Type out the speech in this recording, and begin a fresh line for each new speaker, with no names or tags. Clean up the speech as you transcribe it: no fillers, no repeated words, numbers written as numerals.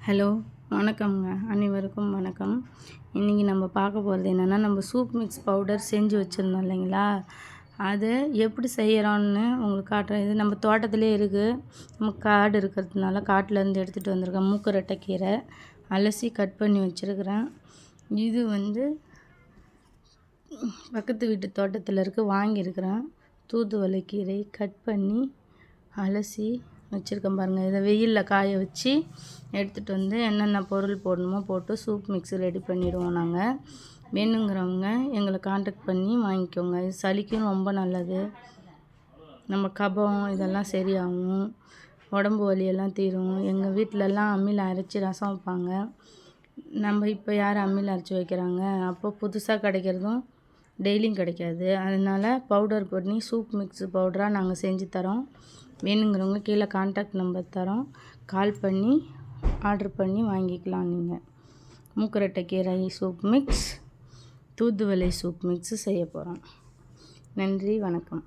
Hello வணக்கம்ங்க. அனைவருக்கும் வணக்கம். இன்றைக்கி நம்ம பார்க்க போகிறது என்னென்னா, நம்ம சூப் மிக்ஸ் பவுடர் செஞ்சு வச்சுருந்தோம் இல்லைங்களா, அதை எப்படி செய்கிறோன்னு உங்களுக்கு காட்டுறேன். இது நம்ம தோட்டத்திலே இருக்குது. நம்ம காடு இருக்கிறதுனால காட்டிலேருந்து எடுத்துகிட்டு வந்திருக்கேன். மூக்கரட்டை கீரை அலசி கட் பண்ணி வச்சுருக்கிறேன். இது பக்கத்து வீட்டு தோட்டத்தில் வாங்கியிருக்கிறேன். தூதுவளை கீரை கட் பண்ணி அலசி வச்சுருக்கேன் பாருங்கள். இதை வெயிலில் காய வச்சு எடுத்துகிட்டு வந்து என்னென்ன பொருள் போடணுமோ போட்டு சூப் மிக்ஸ் ரெடி பண்ணிடுவோம் நாங்கள். வேணுங்கிறவங்க எங்களை காண்டாக்ட் பண்ணி வாங்கிக்கோங்க. இது சளிக்கும் ரொம்ப நல்லது. நம்ம கபம் இதெல்லாம் சரியாகும், உடம்பு வலியெல்லாம் தீரும். எங்கள் வீட்டிலலாம் அம்மியில் அரைச்சி ரசம் வைப்பாங்க. நம்ம இப்போ யார் அம்மியில் அரைச்சி வைக்கிறாங்க? அப்போ புதுசாக கிடைக்கிறதும் டெய்லியும் கிடைக்காது. அதனால் பவுடர் பண்ணி சூப் மிக்ஸ் பவுடராக நாங்கள் செஞ்சு தரோம். வேணுங்கிறவங்க கீழே கான்டாக்ட் நம்பர் தரோம், கால் பண்ணி ஆர்டர் பண்ணி வாங்கிக்கலாம். நீங்கள் மூக்கரட்டை கீரை சூப் மிக்ஸ், தூதுவளை சூப் மிக்ஸு செய்ய போகிறோம். நன்றி, வணக்கம்.